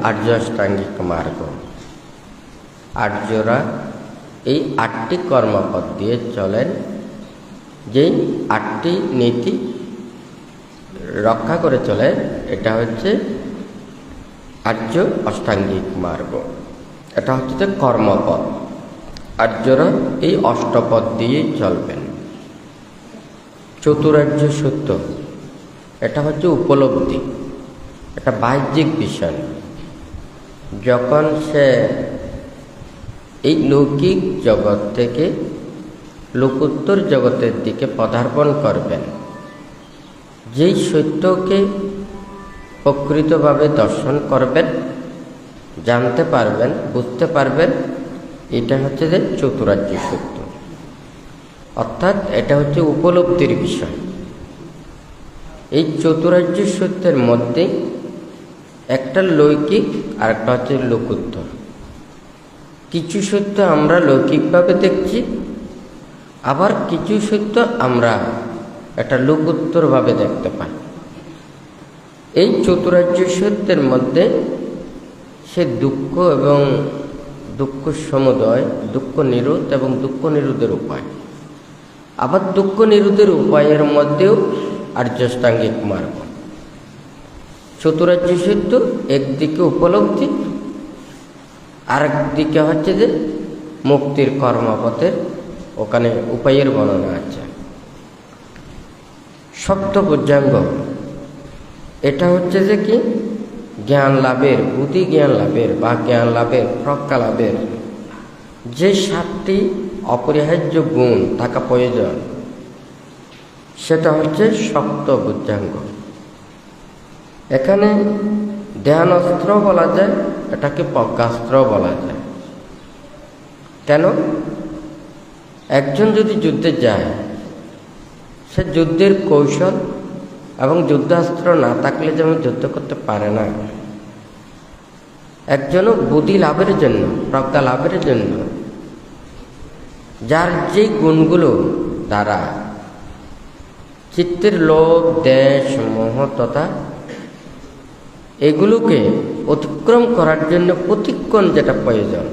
আর্য অষ্টাঙ্গিক মার্গ। আর্যরা এই 8টি কর্মপথ দিয়ে চলেন, যেই 8টি নীতি রক্ষা করে চলে। এটা হচ্ছে আর্য অষ্টাঙ্গিক মার্গ। এটা হচ্ছে কর্মপথ। আর্যরা এই অষ্টপথ দিয়েই চলবেন। চতুরার্য সত্য, এটা হচ্ছে উপলব্ধি, এটা বাহ্যিক বিষয়। যখন সে এই লৌকিক জগৎ থেকে লোকোত্তর জগতের দিকে পদার্পণ করবেন, যেই সত্যকে প্রকৃতভাবে দর্শন করবেন, জানতে পারবেন, বুঝতে পারবেন, এটা হচ্ছে যে চতুরার্য সত্য। অর্থাৎ এটা হচ্ছে উপলব্ধির বিষয়। এই চতুরার্য সত্যের মধ্যে একটা লৌকিক আর একটা হচ্ছে লোকোত্তর। কিছু সত্য আমরা লৌকিকভাবে দেখছি, আবার কিছু সত্য আমরা একটা লোকোত্তরভাবে দেখতে পাই। এই চতুরার্য সত্যের মধ্যে সে দুঃখ এবং দুঃখ সমুদয়, দুঃখ নিরোধ এবং দুঃখ নিরোধের উপায়, আবার দুঃখ নিরোধের উপায়ের মধ্যেও আর্যাষ্টাঙ্গিক মার্গ। চতুরার্য সত্য একদিকে উপলব্ধি, আরেকদিকে হচ্ছে যে মুক্তির কর্মপথের ওখানে উপায়ের বর্ণনা আছে। সপ্তভুজাঙ্গ, এটা হচ্ছে যে কি জ্ঞান লাভের, বুদ্ধি জ্ঞান লাভের বা জ্ঞান লাভের, প্রজ্ঞা লাভের যে 7টি অপরিহার্য গুণ থাকা প্রয়োজন, সেটা হচ্ছে সপ্তভুজাঙ্গ। এখানে ধ্যানাস্ত্র বলা যায়, এটাকে প্রজ্ঞাস্ত্র বলা যায়। কেন? একজন যদি যুদ্ধে যায়, সে যুদ্ধের কৌশল এবং যুদ্ধাস্ত্র না থাকলে যেমন যুদ্ধ করতে পারে না, একজনও বুদ্ধি লাভের জন্য, প্রজ্ঞা লাভের জন্য যার যে গুণগুলো দ্বারা চিত্তের লোভ, দেশ, মোহ তথা এগুলোকে অতিক্রম করার জন্য প্রতিক্ষণ যেটা প্রয়োজন,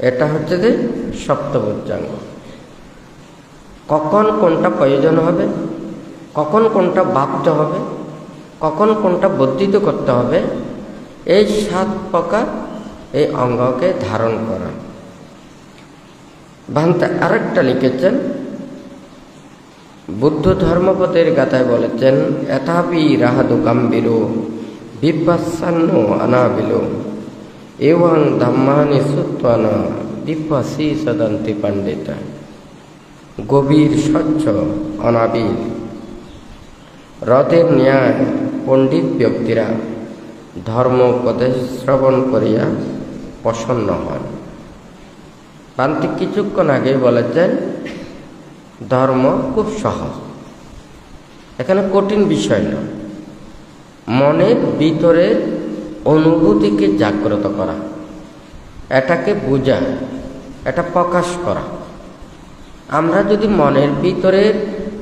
এটা হচ্ছে যে সপ্তভুজাঙ্গ। কখন কোনটা প্রয়োজন হবে, কখন কোনটা ভাবতে হবে, কখন কোনটা বর্ধিত করতে হবে, এই 7 প্রকার এই অঙ্গকে ধারণ করা। ভান্তে আরেকটা লিখেছেন, বুদ্ধ ধর্মপদের গাথায় বলেছেন, এথাপি রাহাদু গাম্ভীরো বিপাসান্ন অনাবিলো এবং ধাম্মানি সুত্বান বিপাসি সদন্তি পণ্ডিতা। গভীর, স্বচ্ছ, অনাবিল হ্রদের ন্যায় পণ্ডিত ব্যক্তিরা ধর্ম উপদেশ শ্রবণ করিয়া প্রসন্ন হন। প্রান্তিক কিছুক্ষণ আগে বলেছেন ধর্ম খুব সহজ, এখানে কঠিন বিষয় না। মনের ভিতরে অনুভূতিকে জাগ্রত করা, এটাকে বোঝা, এটা প্রকাশ করা। আমরা যদি মনের ভিতরে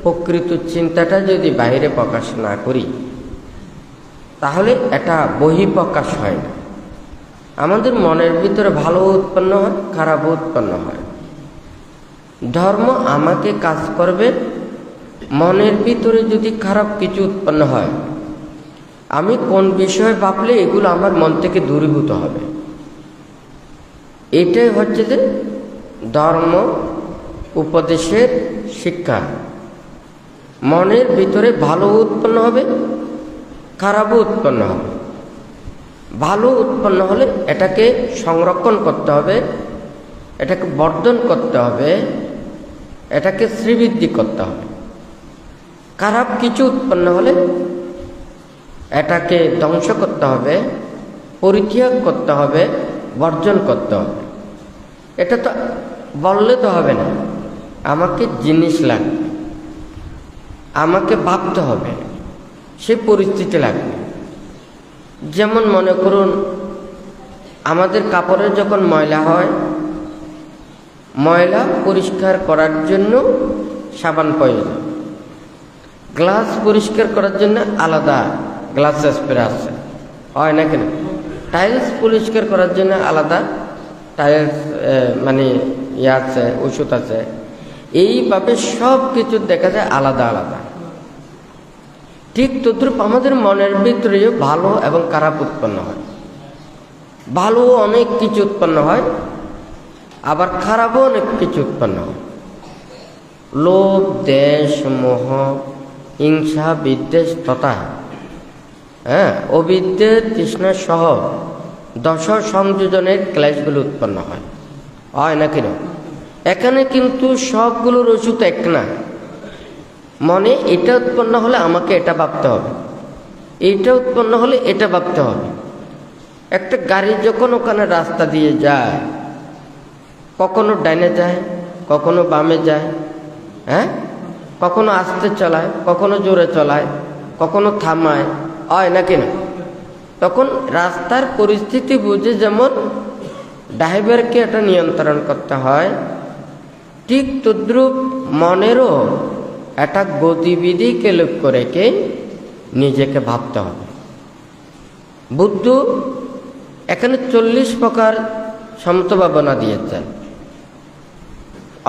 প্রকৃত চিন্তাটা যদি বাইরে প্রকাশ না করি, তাহলে এটা বহিঃপ্রকাশ হয় না। আমাদের মনের ভিতরে ভালো উৎপন্ন হয়, খারাপ উৎপন্ন হয়। ধর্ম আমাকে কাজ করবে, মনের ভিতরে যদি খারাপ কিছু উৎপন্ন হয়, আমি কোন বিষয়ে ভাবলে এগুলো আমার মন থেকে দূরীভূত হবে। এটাই হচ্ছে যে ধর্ম উপদেশের শিক্ষা। মনের ভিতরে ভালো উৎপন্ন হবে, খারাপও উৎপন্ন হবে। ভালো উৎপন্ন হলে এটাকে সংরক্ষণ করতে হবে, এটাকে বর্ধন করতে হবে, এটাকে শ্রীবৃদ্ধি করতে হবে। খারাপ কিছু উৎপন্ন হলে এটাকে ধ্বংস করতে হবে, পরিত্যাগ করতে হবে, বর্জন করতে হবে। এটা তো বললে তো হবে না, আমাকে জিনিস লাগবে, আমাকে ভাবতে হবে, সে পরিস্থিতি লাগবে। যেমন মনে করুন, আমাদের কাপড়ে যখন ময়লা হয়, ময়লা পরিষ্কার করার জন্য সাবান প্রয়োজন, গ্লাস পরিষ্কার করার জন্য আলাদা গ্লাস স্প্রে আছে, হয় না কেন? টাইলস পরিষ্কার করার জন্য আলাদা টাইলস মানে আছে, ওষুধ আছে। এইভাবে সব কিছু দেখা যায় আলাদা আলাদা। ঠিক তদ্রূপ আমাদের মনের ভিতরেও ভালো এবং খারাপ উৎপন্ন হয়। ভালো অনেক কিছু উৎপন্ন হয়, আবার খারাপও অনেক কিছু উৎপন্ন হয়। লোভ, দেশ, মোহ, হিংসা, বিদ্বেষ তথা অবিদ্যের তৃষ্ণা সহ দশ সংযোজনের ক্লেশগুলো উৎপন্ন হয় না কেন? এখানে কিন্তু সবগুলোর ওষুধ এক না। মনে এটা উৎপন্ন হলে আমাকে এটা ভাবতে হবে, এইটা উৎপন্ন হলে এটা ভাবতে হবে। একটা গাড়ি যখন ওখানে রাস্তা দিয়ে যায়, কখনো ডাইনে যায়, কখনো বামে যায়, কখনো আস্তে চলায়, কখনো জোরে চলায়, কখনো থামায়, হয় না কেন? তখন রাস্তার পরিস্থিতি বুঝে যেমন ড্রাইভারকে এটা নিয়ন্ত্রণ করতে হয়, ঠিক তদ্রূপ মনেরও একটা গতিবিধিকে লক্ষ্য রেখে নিজেকে ভাবতে হবে। বুদ্ধ এখানে 40 প্রকার সমত ভাবনা দিয়েছেন।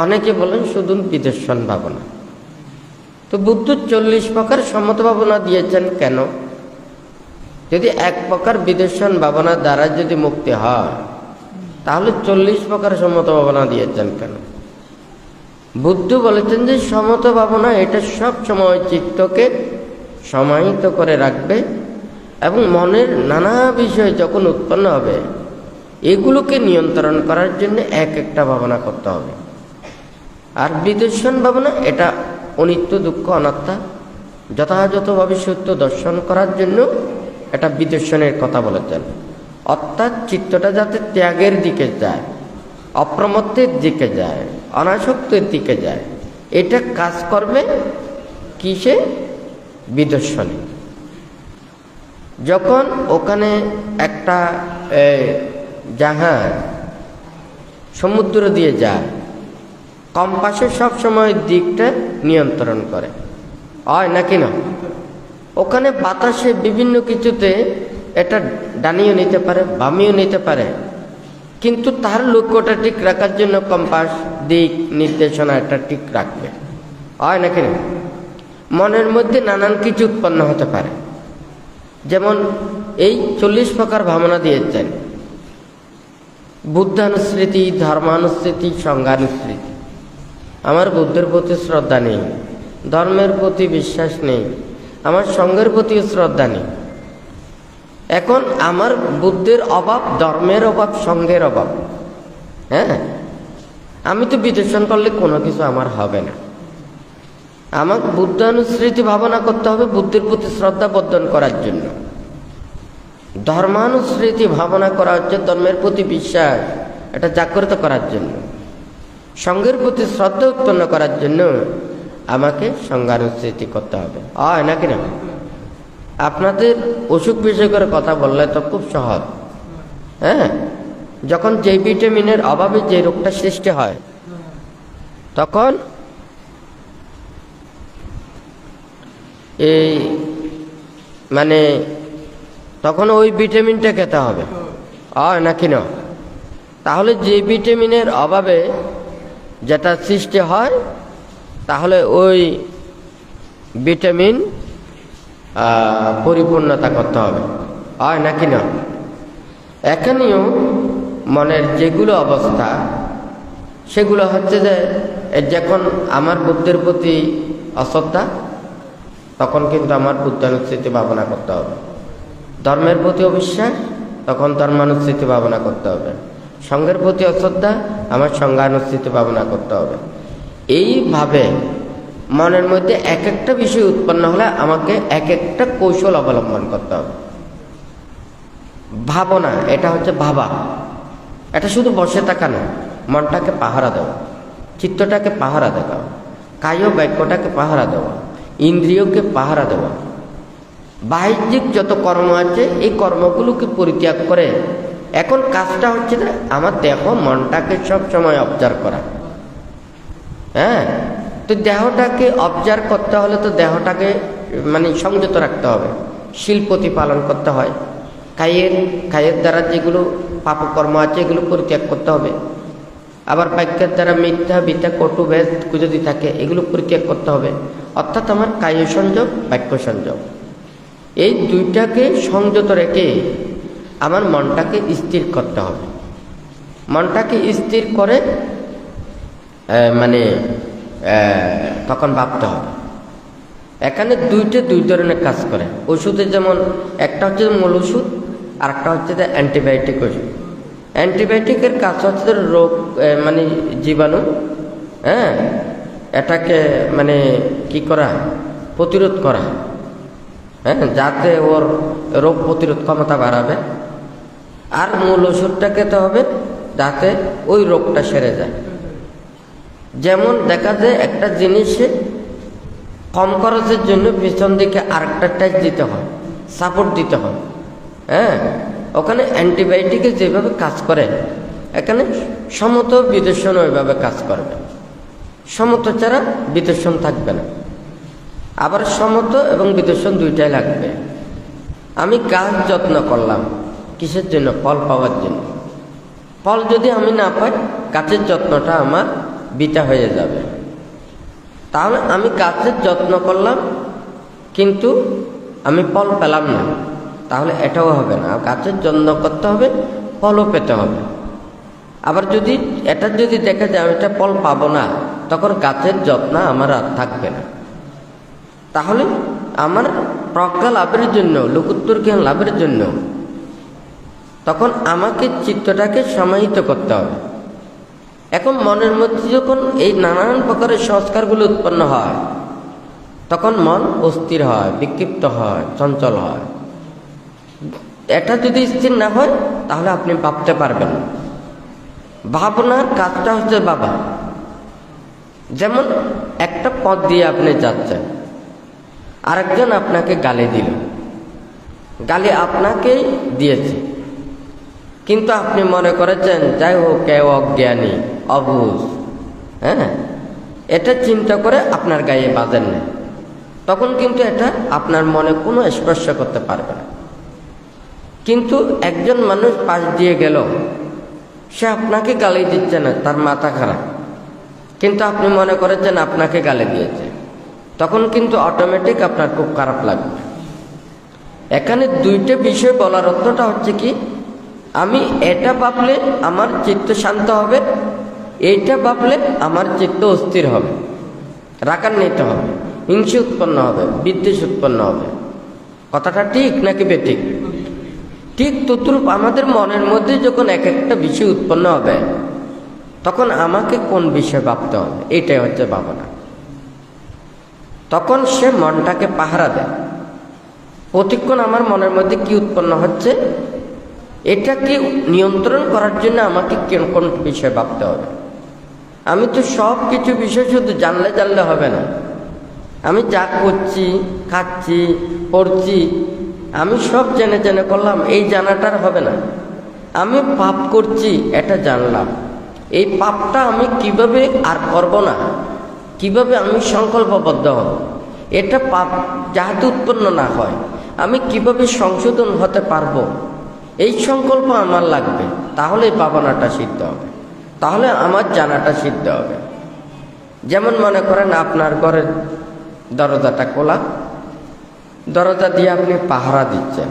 অনেকে বলেন শুধু বিদর্শন ভাবনা। তো বুদ্ধ 40 প্রকার সমত ভাবনা দিয়েছেন কেন? যদি এক প্রকার বিদর্শন ভাবনার দ্বারা যদি মুক্তি হয়, তাহলে 40 প্রকার সমত ভাবনা দিয়েছেন কেন? বুদ্ধ বলেছেন যে সমত ভাবনা এটা সব সময় চিত্তকে সমাহিত করে রাখবে এবং মনের নানা বিষয় যখন উৎপন্ন হবে, এগুলোকে নিয়ন্ত্রণ করার জন্য এক একটা ভাবনা করতে হবে। আর বিদর্শন ভাবনা এটা অনিত্য, দুঃখ, অনাত্মা যথাযথভাবে সত্য দর্শন করার জন্য এটা বিদর্শনের কথা বলেছেন। অর্থাৎ চিত্তটা যাতে ত্যাগের দিকে যায়, অপ্রমত্তের দিকে যায়, অনাসক্তের দিকে যায়, এটা কাজ করবে কিসে? বিদর্শনে। যখন ওখানে একটা জাহাজ সমুদ্র দিয়ে যায়, কম্পাসে সবসময় দিকটা নিয়ন্ত্রণ করে, হয় নাকি না? ওখানে বাতাসে বিভিন্ন কিছুতে এটা ডানিও নিতে পারে, বামিও নিতে পারে, কিন্তু তার লক্ষ্যটা ঠিক রাখার জন্য কম্পাস দিক নির্দেশনা এটা ঠিক রাখবে, হয় নাকি না? মনের মধ্যে নানান কিছু উৎপন্ন হতে পারে। যেমন এই 40 প্রকার ভাবনা দিয়েছেন। বুদ্ধানুস্মৃতি, ধর্মানুস্মৃতি, সংজ্ঞানুস্মৃতি। আমার বুদ্ধের প্রতি শ্রদ্ধা নেই, ধর্মের প্রতি বিশ্বাস নেই, আমার সঙ্গের প্রতিও শ্রদ্ধা নেই। এখন আমার বুদ্ধের অভাব, ধর্মের অভাব, সঙ্গের অভাব। আমি তো বিদর্শন করলে কোনো কিছু আমার হবে না। আমাকে বুদ্ধানুস্মৃতি ভাবনা করতে হবে বুদ্ধের প্রতি শ্রদ্ধা বর্ধন করার জন্য। ধর্মানুস্মৃতি ভাবনা করা হচ্ছে ধর্মের প্রতি বিশ্বাস এটা জাগ্রত করার জন্য। সঙ্গের প্রতি শ্রদ্ধা উৎপন্ন করার জন্য আমাকে সঙ্গানুস্মৃতি করতে হবে, হয় নাকি না? আপনাদের অসুখ বিষয় করে কথা বললে তো খুব সহজ। যখন যে ভিটামিনের অভাবে যে রোগটা সৃষ্টি হয়, তখন এই মানে তখন ওই ভিটামিনটা খেতে হবে, হয় নাকি না? তাহলে যে ভিটামিনের অভাবে যেটা সৃষ্টি হয়, তাহলে ওই ভিটামিন পরিপূর্ণতা করতে হবে, হয় নাকি না? এখানেও মনের যেগুলো অবস্থা, সেগুলো হচ্ছে যে যখন আমার বুদ্ধের প্রতি অশ্রদ্ধা, তখন কিন্তু আমার বুদ্ধানুস্মৃতি ভাবনা করতে হবে। ধর্মের প্রতি অবিশ্বাস, তখন ধর্মানুস্মৃতি ভাবনা করতে হবে। সঙ্গের প্রতি অশ্রদ্ধা, আমার সঙ্গানুস্মৃতি ভাবনা করতে হবে। এইভাবে মনের মধ্যে এক একটা বিষয় উৎপন্ন হলে আমাকে এক একটা কৌশল অবলম্বন করতে হবে। ভাবনা এটা হচ্ছে ভাবা, এটা শুধু বসে থাকা না, মনটাকে পাহারা দেওয়া, চিত্তটাকে পাহারা দেওয়া, কায় বাক্যটাকে পাহারা দেওয়া, ইন্দ্রিয়কে পাহারা দেওয়া। বাহ্যিক যত কর্ম আছে এই কর্মগুলোকে পরিত্যাগ করে এখন কাজটা হচ্ছে না আমার দেহ মনটাকে সব সময় অবজার্ভ করা। তো দেহটাকে অবজার্ভ করতে হলে তো দেহটাকে মানে সংযত রাখতে হবে, শিল প্রতিপালন করতে হয়, কায়ের দ্বারা যেগুলো পাপকর্ম আছে এগুলো পরিত্যাগ করতে হবে। আবার বাক্যের দ্বারা মিথ্যা বিথ্যা কটুভেদ যদি থাকে এগুলো পরিত্যাগ করতে হবে। অর্থাৎ আমার কায় সংযম, বাক্য সংযম, এই দুইটাকে সংযত রেখে আমার মনটাকে স্থির করতে হবে। মনটাকে স্থির করে তখন ভাবতে হবে। এখানে দুই ধরনের কাজ করে। ওষুধে যেমন একটা হচ্ছে মূল ওষুধ, আর একটা হচ্ছে যে অ্যান্টিবায়োটিক ওষুধ। অ্যান্টিবায়োটিকের কাজ হচ্ছে রোগ জীবাণু, এটাকে কি করা, প্রতিরোধ করা, যাতে ওর রোগ প্রতিরোধ ক্ষমতা বাড়াবে। আর মূল ওষুধটা খেতে হবে যাতে ওই রোগটা সেরে যায়। যেমন দেখা যায় একটা জিনিসে কম খরচের জন্য পিছন দিকে আরেকটা টাচ দিতে হয়, সাপোর্ট দিতে হয়। ওখানে অ্যান্টিবায়োটিকে যেভাবে কাজ করে এখানে সমত বিদর্শন ওইভাবে কাজ করবে। সমত ছাড়া বিদর্শন থাকবে না। আবার সমত এবং বিদর্শন দুইটাই লাগবে। আমি গাছ যত্ন করলাম কিসের জন্য? ফল পাওয়ার জন্য। ফল যদি আমি না পাই গাছের যত্নটা আমার বৃথা হয়ে যাবে। তাহলে আমি গাছের যত্ন করলাম কিন্তু আমি ফল পেলাম না, তাহলে এটাও হবে না। গাছের যত্ন করতে হবে, ফলও পেতে হবে। আবার যদি দেখা যায় আমি এটা ফল পাবো না, তখন গাছের যত্ন আমার আর থাকবে না। তাহলে আমার প্রজ্ঞা লাভের জন্য, লোকোত্তর জ্ঞান লাভের জন্য তখন আমাকে চিত্তটাকে সমাহিত করতে হবে। এখন মনের মধ্যে যখন এই নানান প্রকারের সংস্কারগুলো উৎপন্ন হয় তখন মন অস্থির হয়, বিক্ষিপ্ত হয়, চঞ্চল হয়। এটা যদি স্থির না হয় তাহলে আপনি ভাবতে পারবেন না। ভাবনার কাজটা হচ্ছে বাবা। যেমন একটা পথ দিয়ে আপনি যাচ্ছেন, আরেকজন আপনাকে গালি দিল, গালি আপনাকেই দিয়েছে, কিন্তু আপনি মনে করেছেন যাই হোক কেউ অজ্ঞানী, অবুঝ, এটা চিন্তা করে আপনার গায়ে বাঁধেন না, তখন কিন্তু এটা আপনার মনে কোনো স্পর্শ করতে পারবে না। কিন্তু একজন মানুষ পাশ দিয়ে গেল, সে আপনাকে গালি দিচ্ছে না, তার মাথা খারাপ, কিন্তু আপনি মনে করেছেন আপনাকে গালি দিয়েছে, তখন কিন্তু অটোমেটিক আপনার খুব খারাপ লাগবে। এখানে দুইটা বিষয় বলার অর্থটা হচ্ছে কি, আমি এটা ভাবলে আমার চিত্ত শান্ত হবে, এইটা ভাবলে আমার চিত্ত অস্থির হবে, রাগান্বিত হবে, হিংসা উৎপন্ন হবে, বিদ্বেষ উৎপন্ন হবে। কথাটা ঠিক নাকি বেঠিক? ঠিক তদ্রূপ আমাদের মনের মধ্যে যখন এক একটা বিষয় উৎপন্ন হবে তখন আমাকে কোন বিষয় ভাবতে হবে, এটাই হচ্ছে ভাবনা। তখন সে মনটাকে পাহারা দেয়। প্রতিক্ষণ আমার মনের মধ্যে কি উৎপন্ন হচ্ছে এটাকে নিয়ন্ত্রণ করার জন্য আমাকে কোন বিষয় ভাবতে হবে। আমি তো সব কিছু বিষয় শুধু জানলে হবে না। আমি যা করছি, খাচ্ছি, পড়ছি, আমি সব জেনে করলাম, এই জানাটার হবে না। আমি পাপ করছি এটা জানলাম, এই পাপটা আমি কিভাবে আর করব না, কিভাবে আমি সংকল্পবদ্ধ হব, এটা পাপ যাহাতে উৎপন্ন না হয় আমি কিভাবে সংশোধন হতে পারবো, এই সংকল্প আমার লাগবে। তাহলে এই ভাবনাটা সিদ্ধ হবে, তাহলে আমার জানাটা সিদ্ধ হবে। যেমন মনে করেন আপনার ঘরের দরজাটা খোলা, দরজা দিয়ে আপনি পাহারা দিচ্ছেন।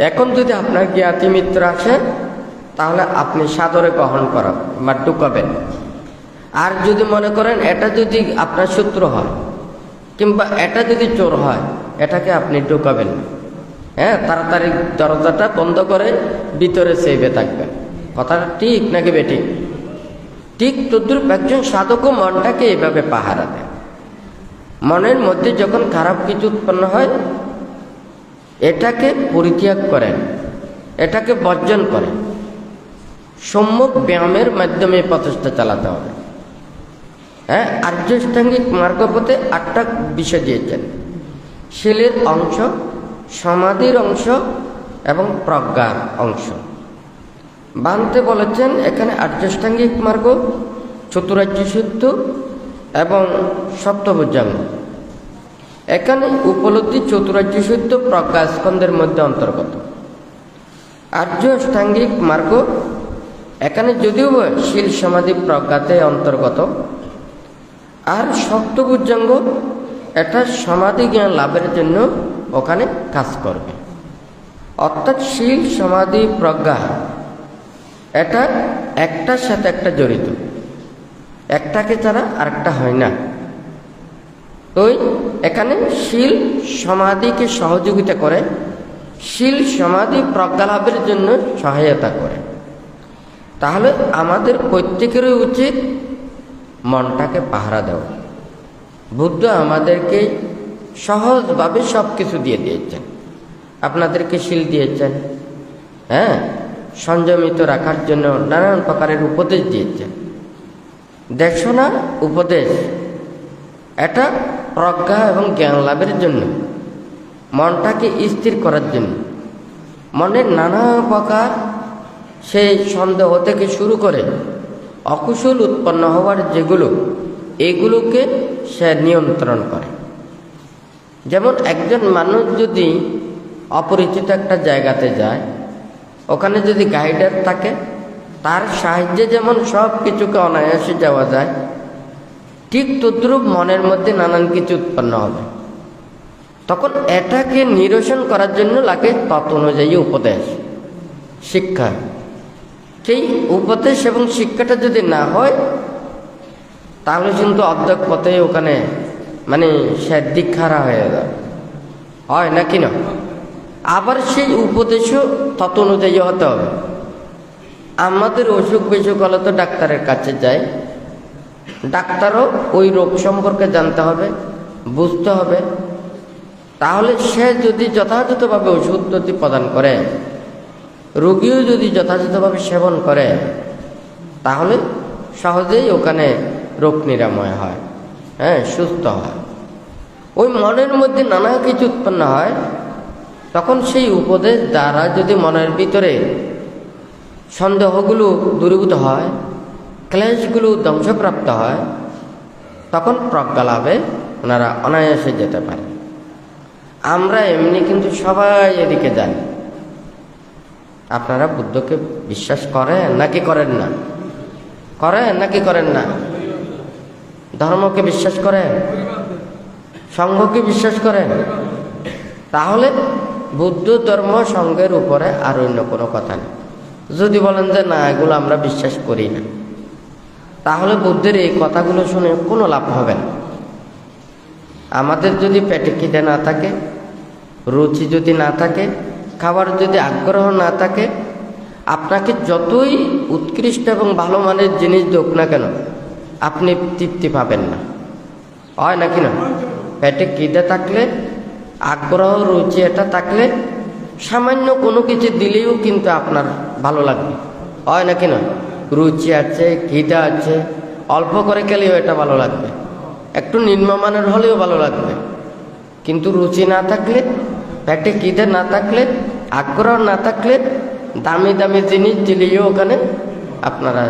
এখন যদি আপনার জ্ঞাতি মিত্র আসে তাহলে আপনি সাদরে গ্রহণ করা বা ঢুকাবেন। আর যদি মনে করেন এটা যদি আপনার শত্রু হয় কিংবা এটা যদি চোর হয়, এটাকে আপনি ঢুকাবেন। তাড়াতাড়ি দরজাটা বন্ধ করে ভিতরে সেবে থাকবেন। কথাটা ঠিক নাকি বেঠিক? ঠিক তদ্রুপ একজন সাধকও মনটাকে এইভাবে পাহারা দেয়। মনের মধ্যে যখন খারাপ কিছু উৎপন্ন হয় এটাকে পরিত্যাগ করেন, এটাকে বর্জন করেন। সম্যক ব্যায়ামের মাধ্যমে প্রচেষ্টা চালাতে হবে। আর্যাষ্টাঙ্গিক মার্গপথে 8টা বিষয় দিয়েছেন: শীলের অংশ, সমাধির অংশ এবং প্রজ্ঞার অংশ। বানতে বলেছেন এখানে আর্যাষ্টাঙ্গিক মার্গ, চতুরার্য সূত্র এবং সপ্তভুজাঙ্গ। এখানে উপলব্ধি চতুরার্য সূত্র প্রজ্ঞা স্কন্ধের মধ্যে অন্তর্গত। আর্য অষ্টাঙ্গিক মার্গ এখানে যদিও শীল সমাধি প্রজ্ঞাতে অন্তর্গত, আর শক্ত বুদ্ধঙ্গ এটা সমাধি জ্ঞান লাভের জন্য ওখানে কাজ করবে। অর্থাৎ শীল সমাধি প্রজ্ঞা এটা একটার সাথে একটা জড়িত, একটাকে ছাড়া আরেকটা হয় না। তো এখানে শীল সমাধিকে সহযোগিতা করে, শীল সমাধি প্রজ্ঞা লাভের জন্য সহায়তা করে। তাহলে আমাদের প্রত্যেকেরই উচিত মনটাকে পাহারা দেওয়া। বুদ্ধ আমাদেরকে সহজভাবে সব কিছু দিয়ে দিয়েছেন। আপনাদেরকে শীল দিয়েছেন, হ্যাঁ, সংযমিত রাখার জন্য নানান প্রকারের উপদেশ দিয়েছেন। দেখছো না, উপদেশ এটা প্রজ্ঞা এবং জ্ঞান লাভের জন্য, মনটাকে স্থির করার জন্য। মনের নানা প্রকার সেই সন্দেহ থেকে শুরু করে অকুশল উৎপন্ন হওয়ার যেগুলো, এগুলোকে সে নিয়ন্ত্রণ করে। যেমন একজন মানুষ যদি অপরিচিত একটা জায়গাতে যায়, ওখানে যদি গাইডার থাকে, তার সাহায্যে যেমন সব কিছুকে অনায়াসে যাওয়া যায়, ঠিক তদ্রূপ মনের মধ্যে নানান কিছু উৎপন্ন হবে। তখন এটাকে নিরসন করার জন্য লাগে তত অনুযায়ী উপদেশ, শিক্ষা। সেই উপদেশ এবং শিক্ষাটা যদি না হয়, তাহলে কিন্তু অর্ধেক পথে ওখানে সে দিকহারা হয়ে যায়, হয় নাকি না? আবার সেই উপদেশও তত অনুযায়ী হতে হবে। আমাদের অসুখ বিসুখ হলে তো ডাক্তারের কাছে যায়, ডাক্তারও ওই রোগ সম্পর্কে জানতে হবে, বুঝতে হবে। তাহলে সে যদি যথাযথভাবে ওষুধ যদি প্রদান করে, রোগীও যদি যথাযথভাবে সেবন করে, তাহলে সহজেই ওখানে রোগ নিরাময় হয়, হ্যাঁ, সুস্থ হয়। ওই মনের মধ্যে নানা কিছু উৎপন্ন হয়, তখন সেই উপদেশ দ্বারা যদি মনের ভিতরে সন্দেহগুলো দূরীভূত হয়, ক্লেশগুলো ধ্বংসপ্রাপ্ত হয়, তখন প্রজ্ঞা লাভে ওনারা অনায়াসে যেতে পারে। আমরা এমনি কিন্তু সবাই এদিকে যাই। আপনারা বুদ্ধকে বিশ্বাস করেন নাকি করেন না? করেন নাকি করেন না? ধর্মকে বিশ্বাস করেন? সংঘকে বিশ্বাস করেন? তাহলে বুদ্ধ ধর্ম সংঘের উপরে আর অন্য কোনো কথা নেই। যদি বলেন যে না, এগুলো আমরা বিশ্বাস করি না, তাহলে বুদ্ধের এই কথাগুলো শুনে কোনো লাভ হবে না। আমাদের যদি পেটে খিদে না থাকে, রুচি যদি না থাকে, খাবার যদি আগ্রহ না থাকে, আপনাকে যতই উৎকৃষ্ট এবং ভালো মানের জিনিস হোক না কেন, আপনি তৃপ্তি পাবেন না, হয় নাকি না? পেটে খিদে থাকলে, আগ্রহ রুচি এটা থাকলে, সামান্য কোনো কিছু দিলেও কিন্তু আপনার ভালো লাগবে, হয় নাকি না? রুচি আছে, খিদা আছে, অল্প করে খেলেও এটা ভালো লাগবে, একটু নিম্নমানের হলেও ভালো লাগবে। কিন্তু রুচি না থাকলে, পেটে খিদে না থাকলে, আগ্রহ না থাকলে, দামি দামি জিনিস দিলেও ওখানে আপনারা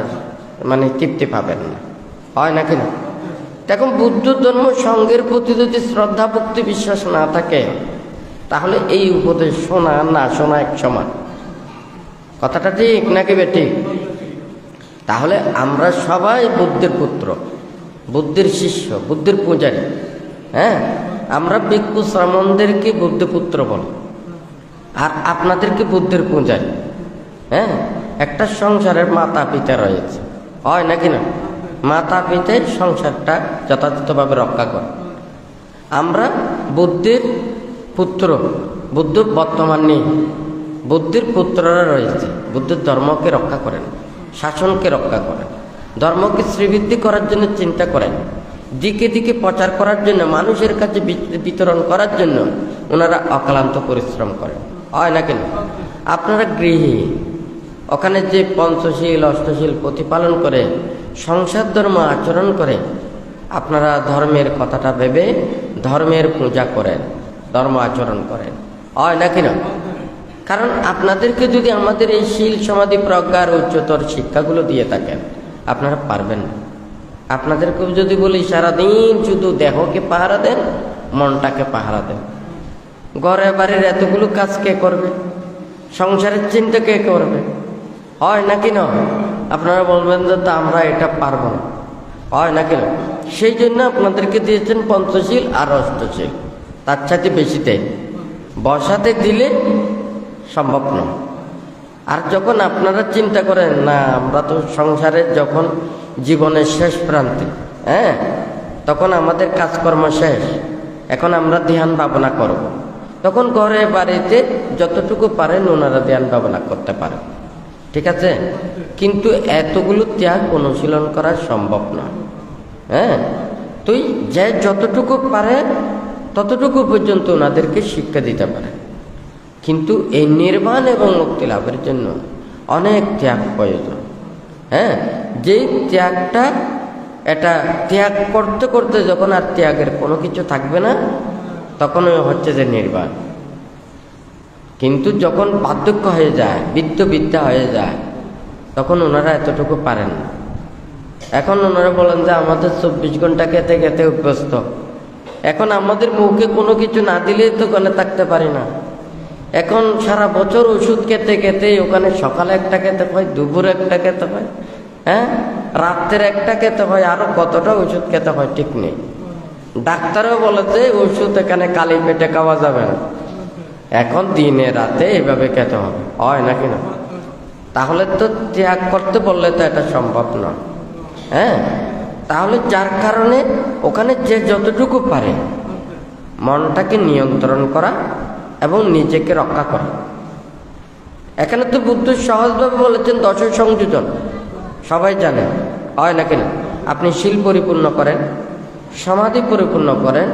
তৃপ্তি পাবেন না, হয় নাকি না? দেখুন, বুদ্ধ ধর্ম সংঘের প্রতি যদি শ্রদ্ধা ভক্তি বিশ্বাস না থাকে, তাহলে এই উপদেশ শোনা না শোনা এক সমান। কথাটা ঠিক নাকি বেঠিক? তাহলে আমরা সবাই বুদ্ধের পুত্র, বুদ্ধের শিষ্য, বুদ্ধের পূজারী। হ্যাঁ, আমরা ভিক্ষু শ্রামণদেরকে বুদ্ধপুত্র বল, আর আপনাদেরকে বুদ্ধের পূজারী। হ্যাঁ, একটা সংসারের মাতা পিতা রয়েছে, হয় নাকি না? মাতা পিতার সংসারটা যথাযথভাবে রক্ষা করে। আমরা বুদ্ধের পুত্র, বুদ্ধ বর্তমান নেই, বুদ্ধের পুত্ররা রয়েছে, বুদ্ধের ধর্মকে রক্ষা করেন, শাসনকে রক্ষা করেন, ধর্মকে শ্রীবৃদ্ধি করার জন্য চিন্তা করেন, দিকে দিকে প্রচার করার জন্য, মানুষের কাছে বিতরণ করার জন্য ওনারা অক্লান্ত পরিশ্রম করেন, হয় না কেন? আপনারা গৃহী, ওখানে যে পঞ্চশীল অষ্টশীল প্রতিপালন করে সংসার ধর্ম আচরণ করে, আপনারা ধর্মের কথাটা ভেবে ধর্মের পূজা করেন, ধর্ম আচরণ করেন, হয় নাকি না? কারণ আপনাদেরকে যদি আমাদের এই শীল সমাধি প্রজ্ঞার উচ্চতর শিক্ষাগুলো দিয়ে থাকেন, আপনারা পারবেন না। আপনাদেরকে যদি বলি সারাদিন শুধু দেহকে পাহারা দেন, মনটাকে পাহারা দেন, ঘরে বাড়ির এতগুলো কাজ কে করবে? সংসারের চিন্তা কে করবে? হয় নাকি না? আপনারা বলবেন যে তা আমরা এটা পারবো না, হয় নাকি না? সেই জন্য আপনাদেরকে দিয়েছেন পঞ্চশীল আর অষ্টশীল, তার সাথে বেশি দেয়, বসাতে দিলে সম্ভব নয়। আর যখন আপনারা চিন্তা করেন না আমরা তো সংসারের যখন জীবনের শেষ প্রান্তে, হ্যাঁ, তখন আমাদের কাজকর্ম শেষ, এখন আমরা ধ্যান ভাবনা করব, তখন ঘরে বাড়িতে যতটুকু পারেন ওনারা ধ্যান ভাবনা করতে পারেন, ঠিক আছে? কিন্তু এতগুলো ত্যাগ অনুশীলন করা সম্ভব নয়। হ্যাঁ, তুই যে যতটুকু পারে ততটুকু পর্যন্ত ওনাদেরকে শিক্ষা দিতে পারে, কিন্তু এই নির্বাণ এবং মুক্তি লাভের জন্য অনেক ত্যাগ প্রয়োজন। হ্যাঁ, যেই ত্যাগটা, এটা ত্যাগ করতে করতে যখন আর ত্যাগের কোনো কিছু থাকবে না, তখন হচ্ছে যে নির্বাণ। কিন্তু যখন বার্ধক্য হয়ে যায়, বিদ্যা হয়ে যায়, তখন ওনারা এতটুকু পারেন না। এখন ওনারা বলেন যে আমাদের 24 ঘন্টা খেতে খেতে অভ্যস্ত, এখন আমাদের মুখে কোনো কিছু না দিলে তো ওখানে থাকতে পারি না। এখন সারা বছর ওষুধ খেতে খেতে ওখানে সকালে একটা খেতে হয়, দুপুরে একটা খেতে হয়, হ্যাঁ, রাত্রের একটা খেতে হয়, আরো কতটা ওষুধ খেতে হয় ঠিক নেই। ডাক্তারও বলে যে ওষুধ এখানে কালি পেটে খাওয়া যাবে না, এখন দিনে রাতে এইভাবে খেতে হবে, হয় নাকি না? তাহলে তো ত্যাগ করতে বললে তো এটা সম্ভব নয়। হ্যাঁ, তাহলে যার কারণে ওখানে যে যতটুকু পারে মনটাকে নিয়ন্ত্রণ করা এবং নিজেকে রক্ষা করা। এখানে তো বুদ্ধ সহজভাবে বলেছেন 10 সংযোজন, সবাই জানে, হয় নাকি না? আপনি শীল পরিপূর্ণ করেন, সমাধি পরিপূর্ণ করেন,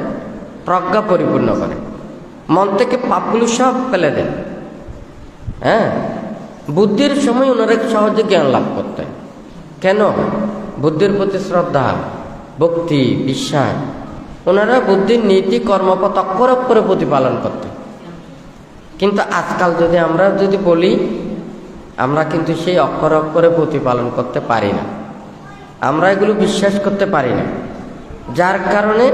প্রজ্ঞা পরিপূর্ণ করেন, মন থেকে পাপগুলো সব ফেলে দেন। হ্যাঁ, বুদ্ধির সময় ওনারা সহজে জ্ঞান লাভ করতেন। কেন? বুদ্ধির প্রতি শ্রদ্ধা, ভক্তি, বিশ্বাস, ওনারা বুদ্ধির নীতি কর্মপথ অক্ষর অক্ষরে প্রতিপালন করতেন। কিন্তু আজকাল আমরা যদি বলি, আমরা কিন্তু সেই অক্ষর অক্ষরে প্রতিপালন করতে পারি না, আমরা এগুলো বিশ্বাস করতে পারি না, যার কারণে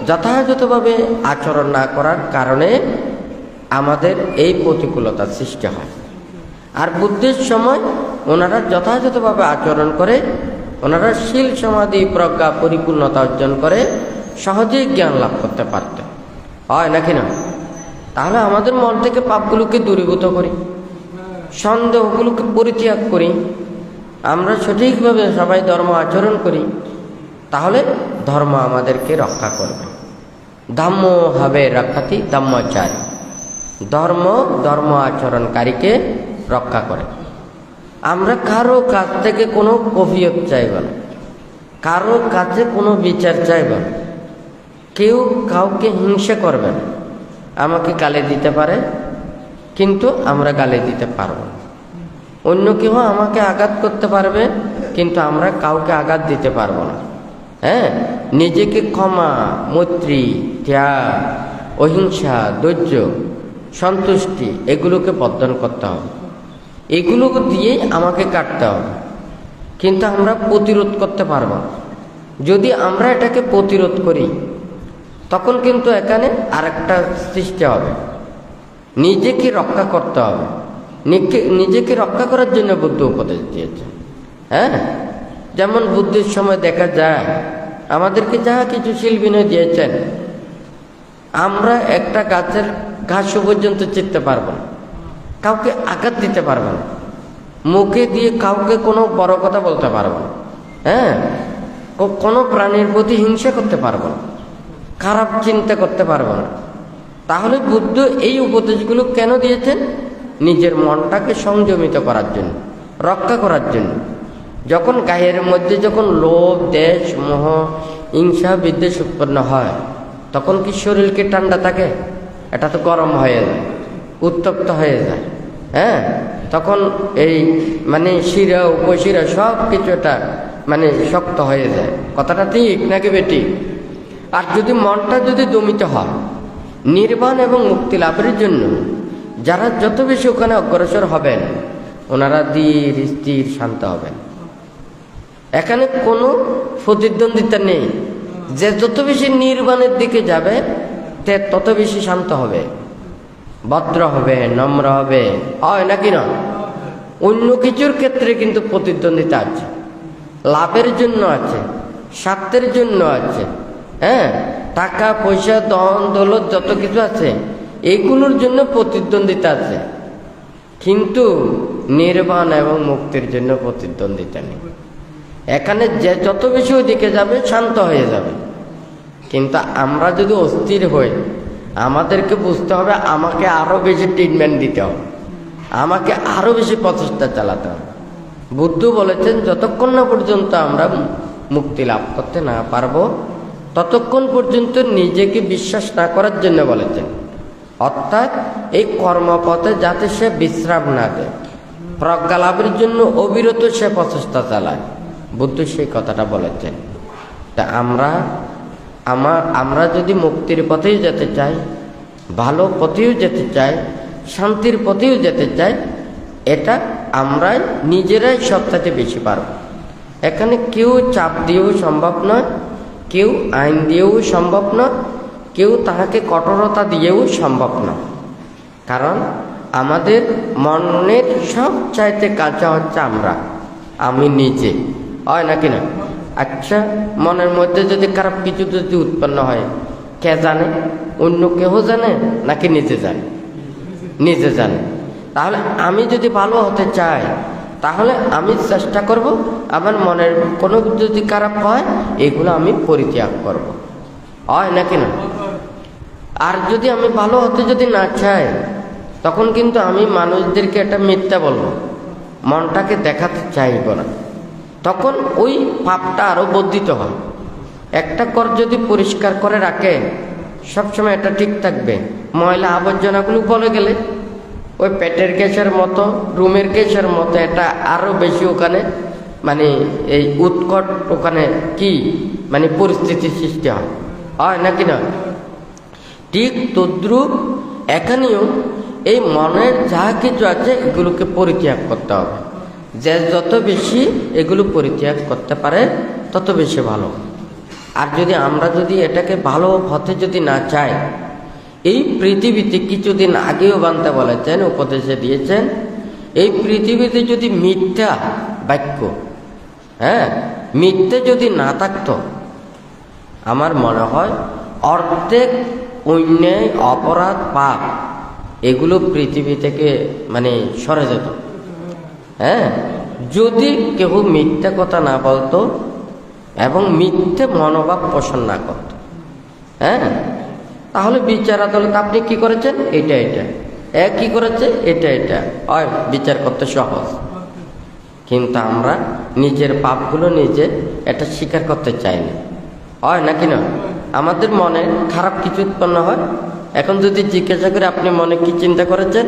যথাযথভাবে আচরণ না করার কারণে আমাদের এই প্রতিকূলতার সৃষ্টি হয়। আর বুদ্ধির সময় ওনারা যথাযথভাবে আচরণ করে, ওনারা শীল সমাধি প্রজ্ঞা পরিপূর্ণতা অর্জন করে সহজেই জ্ঞান লাভ করতে পারতেন, হয় নাকি না? তাহলে আমাদের মন থেকে পাপগুলোকে দূরীভূত করি, সন্দেহগুলোকে পরিত্যাগ করি, আমরা সঠিকভাবে সবাই ধর্ম আচরণ করি, তাহলে ধর্ম আমাদেরকে রক্ষা করবে। ধম্ম হবে রক্ষাতি ধম্মচারী, ধর্ম আচরণকারীকে রক্ষা করে। আমরা কারো কাছ থেকে কোনো কফিয়ত চাইব না, কারো কাছে কোনো বিচার চাইব না, কেউ কাউকে হিংসা করবে না। আমাকে গালি দিতে পারে, কিন্তু আমরা গালি দিতে পারবো না। অন্য কেউ আমাকে আঘাত করতে পারবে, কিন্তু আমরা কাউকে আঘাত দিতে পারবো না। হ্যাঁ, নিজেকে ক্ষমা, মৈত্রী, ত্যাগ, অহিংসা, ধৈর্য, সন্তুষ্টি এগুলোকে বর্ধন করতে হবে, এগুলো দিয়েই আমাকে কাটতে হবে। কিন্তু আমরা প্রতিরোধ করতে পারবো না। যদি আমরা এটাকে প্রতিরোধ করি, তখন কিন্তু এখানে আরেকটা সৃষ্টি হবে, নিজেকে রক্ষা করতে হবে। নিজেকে রক্ষা করার জন্য বুদ্ধ উপদেশ দিয়েছে। হ্যাঁ, যেমন বুদ্ধির সময় দেখা যায় আমাদেরকে যা কিছু শীল বিনয় দিয়েছেন, আমরা একটা গাছের ঘাস পর্যন্ত চিরতে পারবো না, কাউকে আঘাত দিতে পারবো না, মুখে দিয়ে কাউকে কোনো বড় কথা বলতে পারবো না, হ্যাঁ, কোনো প্রাণীর প্রতি হিংসা করতে পারবো না, খারাপ চিন্তা করতে পারবো না। তাহলে বুদ্ধ এই উপদেশগুলো কেন দিয়েছেন? নিজের মনটাকে সংযমিত করার জন্য, রক্ষা করার জন্য। যখন গায়ের মধ্যে যখন লোভ, দেশ, মোহ, হিংসা, বিদ্বেষ উৎপন্ন হয়, তখন কি শরীরকে ঠান্ডা থাকে? এটা তো গরম হয়ে যায়, উত্তপ্ত হয়ে যায়। হ্যাঁ, তখন এই শিরা উপশিরা সব কিছুটা শক্ত হয়ে যায়। কথাটা ঠিক নাকি বেটি? আর যদি মনটা যদি দমিত হয়, নির্বাণ এবং মুক্তি লাভের জন্য যারা যত বেশি ওখানে অগ্রসর হবেন, ওনারা ধীর স্থির শান্ত হবেন। এখানে কোনো প্রতিদ্বন্দ্বিতা নেই। যে যত বেশি নির্বাণের দিকে যাবে তত বেশি শান্ত হবে। ভদ্র হবে, নম্র হবে, হয় নাকি না? অন্য কিছুর ক্ষেত্রে কিন্তু প্রতিদ্বন্দ্বিতা আছে, লাভের জন্য আছে, স্বার্থের জন্য আছে। হ্যাঁ, টাকা পয়সা ধন দৌলত যত কিছু আছে এইগুলোর জন্য প্রতিদ্বন্দ্বিতা আছে, কিন্তু নির্বাণ এবং মুক্তির জন্য প্রতিদ্বন্দ্বিতা নেই। এখানে যে যত বেশি ওইদিকে যাবে শান্ত হয়ে যাবে, কিন্তু আমরা যদি অস্থির হই আমাদেরকে বুঝতে হবে আমাকে আরো বেশি ট্রিটমেন্ট দিতে হবে, আমাকে আরো বেশি প্রচেষ্টা চালাতে হবে। বুদ্ধ বলেছেন যতক্ষণ না পর্যন্ত আমরা মুক্তি লাভ করতে না পারবো ততক্ষণ পর্যন্ত নিজেকে বিশ্বাস না করার জন্য বলেছেন। অর্থাৎ এই কর্মপথে যাতে সে বিশ্রাম না দেয়, প্রজ্ঞা লাভের জন্য অবিরত সে প্রচেষ্টা চালায়, বুদ্ধ সেই কথাটা বলেছেন। তা আমরা যদি মুক্তির পথেই যেতে চাই, ভালো পথেও যেতে চাই, শান্তির পথেও যেতে চাই, এটা আমরা নিজেরাই সবথেকে বেশি পারব। এখানে কেউ চাপ দিয়েও সম্ভব নয়, কেউ আইন দিয়েও সম্ভব নয়, কেউ তাহাকে কঠোরতা দিয়েও সম্ভব নয়। কারণ আমাদের মনের সব চাইতে কাঁচা হচ্ছে আমি নিজে, হয় নাকি না? আচ্ছা, মনের মধ্যে যদি খারাপ কিছু যদি উৎপন্ন হয় কে জানে? অন্য কেউ জানে নাকি নিজে জানে? নিজে জানে। তাহলে আমি যদি ভালো হতে চাই তাহলে আমি চেষ্টা করব আমার মনের কোনো যদি খারাপ হয় এগুলো আমি পরিত্যাগ করব, হয় নাকি না? আর যদি আমি ভালো হতে যদি না চাই তখন কিন্তু আমি মানুষদেরকে একটা মিথ্যা বলবো, মনটাকে দেখাতে চাইব না, তখন ওই পাপটা আরো বর্ধিত হয়। একটা কর যদি পরিষ্কার করে রাখে সবসময় এটা ঠিক থাকবে, ময়লা আবর্জনাগুলো বলে গেলে ওই পেটের গ্যাসের মতো, রুমের গ্যাসের মতো এটা আরো বেশি ওখানে মানে এই উৎকট ওখানে কি মানে পরিস্থিতির সৃষ্টি হয় নাকি না? ঠিক তদ্রুপ এখানেও এই মনের যা কিছু আছে এগুলোকে পরিত্যাগ করতে হবে। যে যত বেশি এগুলো পরিত্যাগ করতে পারে তত বেশি ভালো। আর আমরা যদি এটাকে ভালো হতে যদি না চাই, এই পৃথিবীতে কিছুদিন আগেও বান্তা বলেছেন, উপদেশে দিয়েছেন, এই পৃথিবীতে যদি মিথ্যা বাক্য, মিথ্যে যদি না থাকতো আমার মনে হয় অর্ধেক অন্যায় অপরাধ পাপ এগুলো পৃথিবী থেকে মানে সরে যেত। যদি কেউ মিথ্যা কথা না বলতো এবং মিথ্যে মনোভাব পোষণ না করত, তাহলে বিচার আদালত আপনি কি করেছেন এটা কি করেছে এটা বিচার করতে সহজ। কিন্তু আমরা নিজের পাপগুলো নিজে এটা স্বীকার করতে চাই না, হয় নাকি না? আমাদের মনে খারাপ কিছু উৎপন্ন হয়, এখন যদি জিজ্ঞাসা করে আপনি মনে কি চিন্তা করেছেন,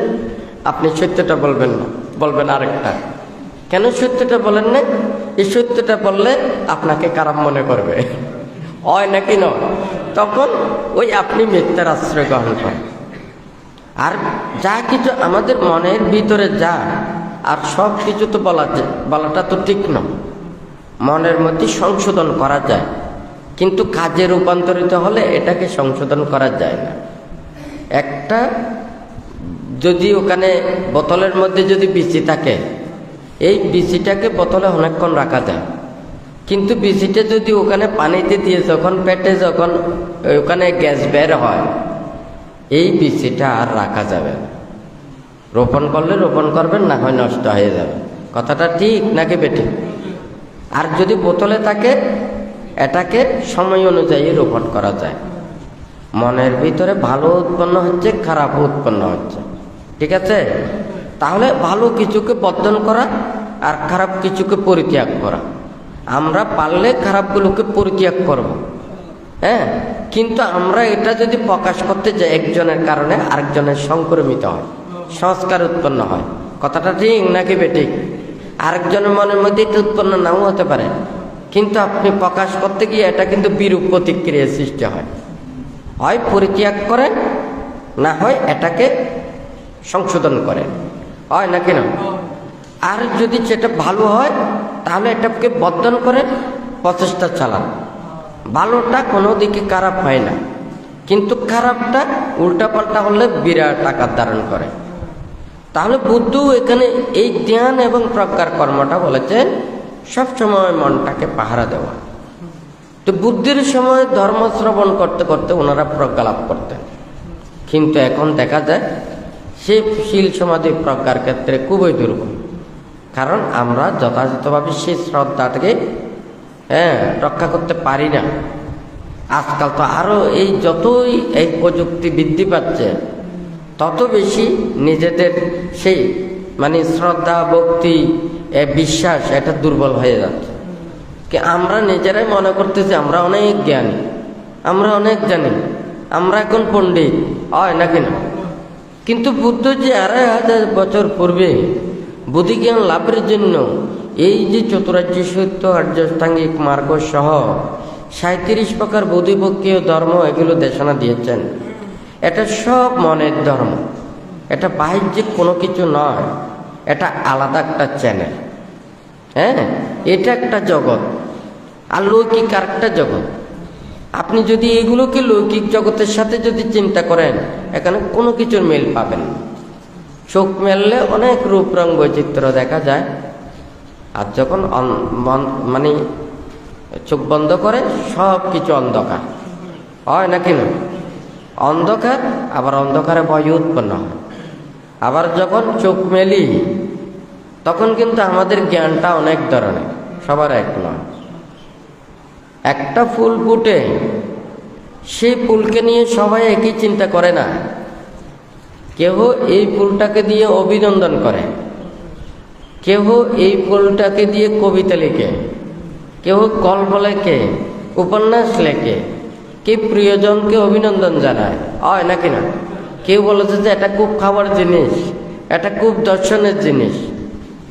আপনি সত্যটা বলবেন না, বলবেন আরেকটা। কেন সত্যটা বলেন না? এই সত্যটা বললে আপনাকে খারাপ মনে করবে, হয় নাকি না? তখন ওই আপনি মিথ্যার আশ্রয় গ্রহণ করেন। আর যা কিছু আমাদের মনের ভিতরে যা, আর সব কিছু তো বলাটা তো ঠিক না। মনের মধ্যে সংশোধন করা যায়, কিন্তু কাজে রূপান্তরিত হলে এটাকে সংশোধন করা যায় না। একটা যদি ওখানে বোতলের মধ্যে যদি বিচি থাকে, এই বিচিটাকে বোতলে অনেকক্ষণ রাখা যায়, কিন্তু বিচিটা যদি ওখানে পানিতে দিয়ে যখন পেটে যখন ওখানে গ্যাস বের হয়, এই বিচিটা আর রাখা যাবে না। রোপণ করলে রোপণ করবেন, না হয় নষ্ট হয়ে যাবে। কথাটা ঠিক নাকি বেঠিক? আর যদি বোতলে থাকে এটাকে সময় অনুযায়ী রোপণ করা যায়। মনের ভিতরে ভালো উৎপন্ন হচ্ছে, খারাপ উৎপন্ন হচ্ছে, ঠিক আছে? তাহলে ভালো কিছুকে বর্জন করা আর খারাপ কিছুকে পরিত্যাগ করা। আমরা পারলে খারাপগুলোকে পরিত্যাগ করব, কিন্তু আমরা এটা যদি প্রকাশ করতে যাই একজনের কারণে আরেকজনের সংক্রমিত হয়, সংস্কার উৎপন্ন হয়। কথাটা ঠিক নাকি বেঠিক? আরেকজনের মনের মধ্যে এটা উৎপন্ন নাও হতে পারে, কিন্তু আপনি প্রকাশ করতে গিয়ে এটা কিন্তু বিরূপ প্রতিক্রিয়া সৃষ্টি হয়। হয় পরিত্যাগ করেন, না হয় এটাকে সংশোধন করেন, হয় নাকি না? আর যদি সেটা ভালো হয় তাহলে এটাকে বর্জন করেন, প্রচেষ্টা চালান। ভালোটা কোনো দিকে খারাপ হয় না, কিন্তু খারাপটা উল্টা পাল্টা হলে বিরাট আকার ধারণ করে। তাহলে বুদ্ধ এখানে এই ধ্যান এবং প্রজ্ঞার কর্মটা বলেছেন সবসময় মনটাকে পাহারা দেওয়া। তো বুদ্ধির সময় ধর্ম শ্রবণ করতে করতে ওনারা প্রজ্ঞা লাভ করতেন, কিন্তু এখন দেখা যায় সে শীল সমাধি প্রজ্ঞার ক্ষেত্রে খুবই দুর্বল। কারণ আমরা যথাযথভাবে সেই শ্রদ্ধাটাকে রক্ষা করতে পারি না। আজকাল তো আরো এই যতই এই প্রযুক্তি বৃদ্ধি পাচ্ছে তত বেশি নিজেদের সেই শ্রদ্ধা ভক্তি বিশ্বাস এটা দুর্বল হয়ে যাচ্ছে। কি আমরা নিজেরাই মনে করতেছি আমরা অনেক জ্ঞানী, আমরা অনেক জানি, আমরা এখন পণ্ডিত হয় নাকি না? কিন্তু বুদ্ধ যে ২৫০০ বছর পূর্বে বুদ্ধিজ্ঞান লাভের জন্য এই যে চতুরার্য সত্য আর্যাষ্টাঙ্গিক মার্গ সহ ৩৭ প্রকার বোধিপক্ষীয় ধর্ম এগুলো দেশনা দিয়েছেন। এটা সব মনের ধর্ম, এটা বাহ্যিক কোনো কিছু নয়, এটা আলাদা একটা চ্যানেল। এটা একটা জগৎ আর লৌকিক আর একটা জগৎ। আপনি যদি এগুলোকে লৌকিক জগতের সাথে যদি চিন্তা করেন এখানে কোনো কিছুর মিল পাবেন না। চোখ মেললে অনেক রূপ রং বৈচিত্র্য দেখা যায়, আর যখন চোখ বন্ধ করে সব কিছু অন্ধকার হয় নাকি না? অন্ধকার, আবার অন্ধকারে ভয় উৎপন্ন হয়। আবার যখন চোখ মেলি তখন কিন্তু আমাদের জ্ঞানটা অনেক ধরনের, সবার এক নয়। একটা ফুল ফুটে, সেই ফুলকে নিয়ে সবাই একই চিন্তা করে না। কেহ এই ফুলটাকে দিয়ে অভিনন্দন করে, কেহ এই ফুলটাকে দিয়ে কবিতা লিখে, কেহ গল্প লেখে, উপন্যাস লেখে, কে প্রিয়জনকে অভিনন্দন জানায় হয় নাকি না? কেউ বলেছে যে এটা খুব খাবার জিনিস, এটা খুব দর্শনের জিনিস।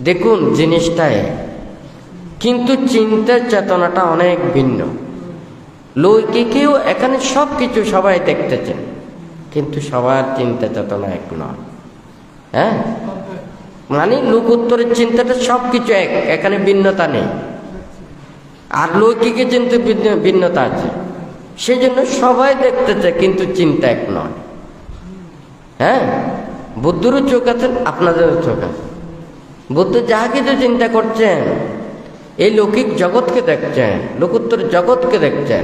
দেখুন জিনিসটাই, কিন্তু চিন্তার চেতনাটা অনেক ভিন্ন। লৌকিকেও এখানে সব কিছু সবাই দেখতেছে, কিন্তু সবার চিন্তা চেতনা এক নয়। লোকোত্তরের চিন্তাটা সব কিছু এক, এখানে ভিন্নতা নেই। আর লৌকিকের চিন্তা ভিন্নতা আছে, সেই জন্য সবাই দেখতেছে কিন্তু চিন্তা এক নয়। বুদ্ধেরও চোখ আছেন, আপনাদেরও চোখ আছে। বুদ্ধ যাহা কিছু চিন্তা করছেন এই লৌকিক জগৎকে দেখছেন, লোকোত্তর জগৎকে দেখছেন।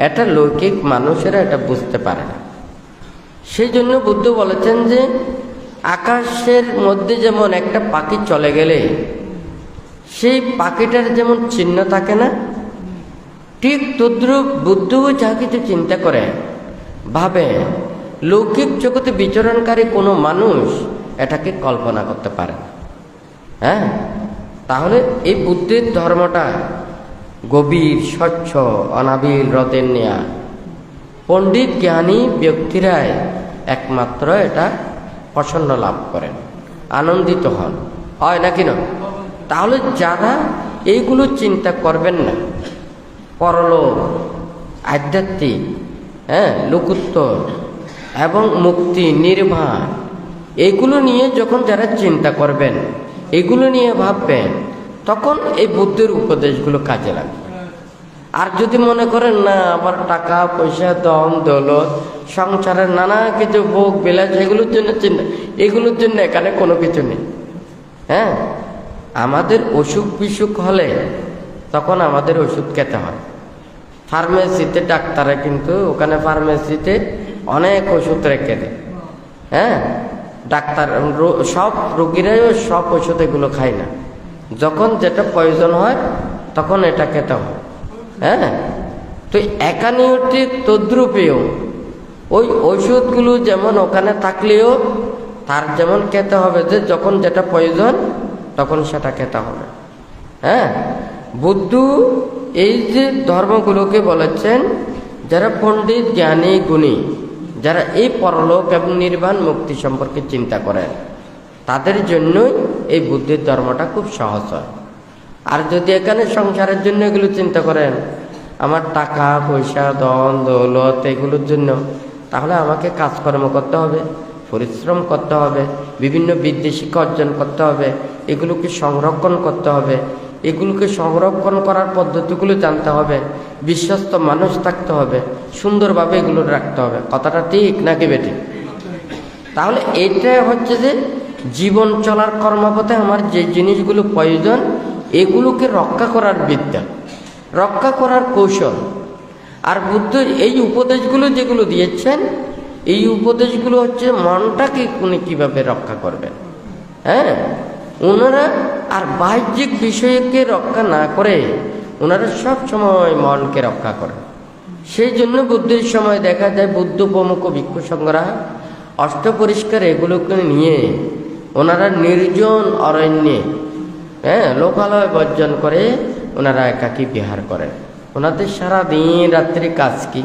এটা লৌকিক মানুষেরা এটা বুঝতে পারে না। সেই জন্য বুদ্ধ বলেছেন যে আকাশের মধ্যে যেমন একটা পাখি চলে গেলে সেই পাখিটার যেমন চিহ্ন থাকে না, ঠিক তদ্রূপ বুদ্ধও যা কিছু চিন্তা করে ভাবে লৌকিক জগতে বিচরণকারী কোনো মানুষ এটাকে কল্পনা করতে পারে না। তাহলে এই বুদ্ধির ধর্মটা গভীর, স্বচ্ছ, অনাবিল হ্রদের নেয়া পণ্ডিত জ্ঞানী ব্যক্তিরাই একমাত্র এটা প্রসন্ন লাভ করেন, আনন্দিত হন হয় নাকি না? তাহলে যারা এইগুলো চিন্তা করবেন না, পরলোক, আধ্যাত্মিক, লোকোত্তর এবং মুক্তি, নির্বাণ, এইগুলো নিয়ে যখন যারা চিন্তা করবেন, এগুলো নিয়ে ভাববেন, তখন এই বুদ্ধির উপদেশগুলো কাজে লাগবে। আর যদি মনে করেন না আবার টাকা পয়সা, দম দৌলত, সংসারের নানা কিছু ভোগ বিলাস, এগুলোর জন্য চিন্তা, এগুলোর জন্য এখানে কোনো কিছু নেই। আমাদের অসুখ বিসুখ হলে তখন আমাদের ওষুধ খেতে হয়। ফার্মেসিতে ডাক্তারে কিন্তু ওখানে ফার্মেসিতে অনেক ওষুধ রেখে দেয়। ডাক্তার সব রোগীরাও সব ওষুধ এগুলো খায় না, যখন যেটা প্রয়োজন হয় তখন এটা খেতে হয়। তো এখানেও ঠিক তদ্রূপেও ওই ওষুধগুলো যেমন ওখানে থাকলেও তার যেমন খেতে হবে, যে যখন যেটা প্রয়োজন তখন সেটা খেতে হবে। বুদ্ধ এই যে ধর্মগুলোকে বলেছেন যারা পণ্ডিত, জ্ঞানী, গুণী, যারা এই পরলোক এবং নির্বাণ মুক্তি সম্পর্কে চিন্তা করেন, তাদের জন্যই এই বুদ্ধির ধর্মটা খুব সহজ হয়। আর যদি এখানে সংসারের জন্য এগুলো চিন্তা করেন, আমার টাকা পয়সা, ধন দৌলত এগুলোর জন্য, তাহলে আমাকে কাজকর্ম করতে হবে, পরিশ্রম করতে হবে, বিভিন্ন বিদ্যা শিক্ষা অর্জন করতে হবে, এগুলোকে সংরক্ষণ করতে হবে, এগুলোকে সংরক্ষণ করার পদ্ধতিগুলো জানতে হবে, বিশ্বস্ত মানুষ থাকতে হবে, সুন্দরভাবে এগুলো রাখতে হবে। কথাটা ঠিক নাকি বেটি? তাহলে এটা হচ্ছে যে জীবন চলার কর্মপথে আমার যে জিনিসগুলো প্রয়োজন এগুলোকে রক্ষা করার বিদ্যা, রক্ষা করার কৌশল। আর বুদ্ধ এই উপদেশগুলো যেগুলো দিয়েছেন, এই উপদেশগুলো হচ্ছে মনটাকে উনি কীভাবে রক্ষা করবেন। হ্যাঁ, ওনারা আর বাহ্যিক বিষয়কে রক্ষা না করে ওনারা সব সময় মনকে রক্ষা করেন। সেই জন্য বুদ্ধের সময় দেখা যায় বুদ্ধ প্রমুখ ভিক্ষু সংঘরা অষ্টপরিষ্কার এগুলোকে নিয়ে ওনারা নির্জন অরণ্যে লোকালয় বর্জন করে ওনারা একাকী বিহার করেন। ওনাদের সারা দিন রাত্রি কাজ কি?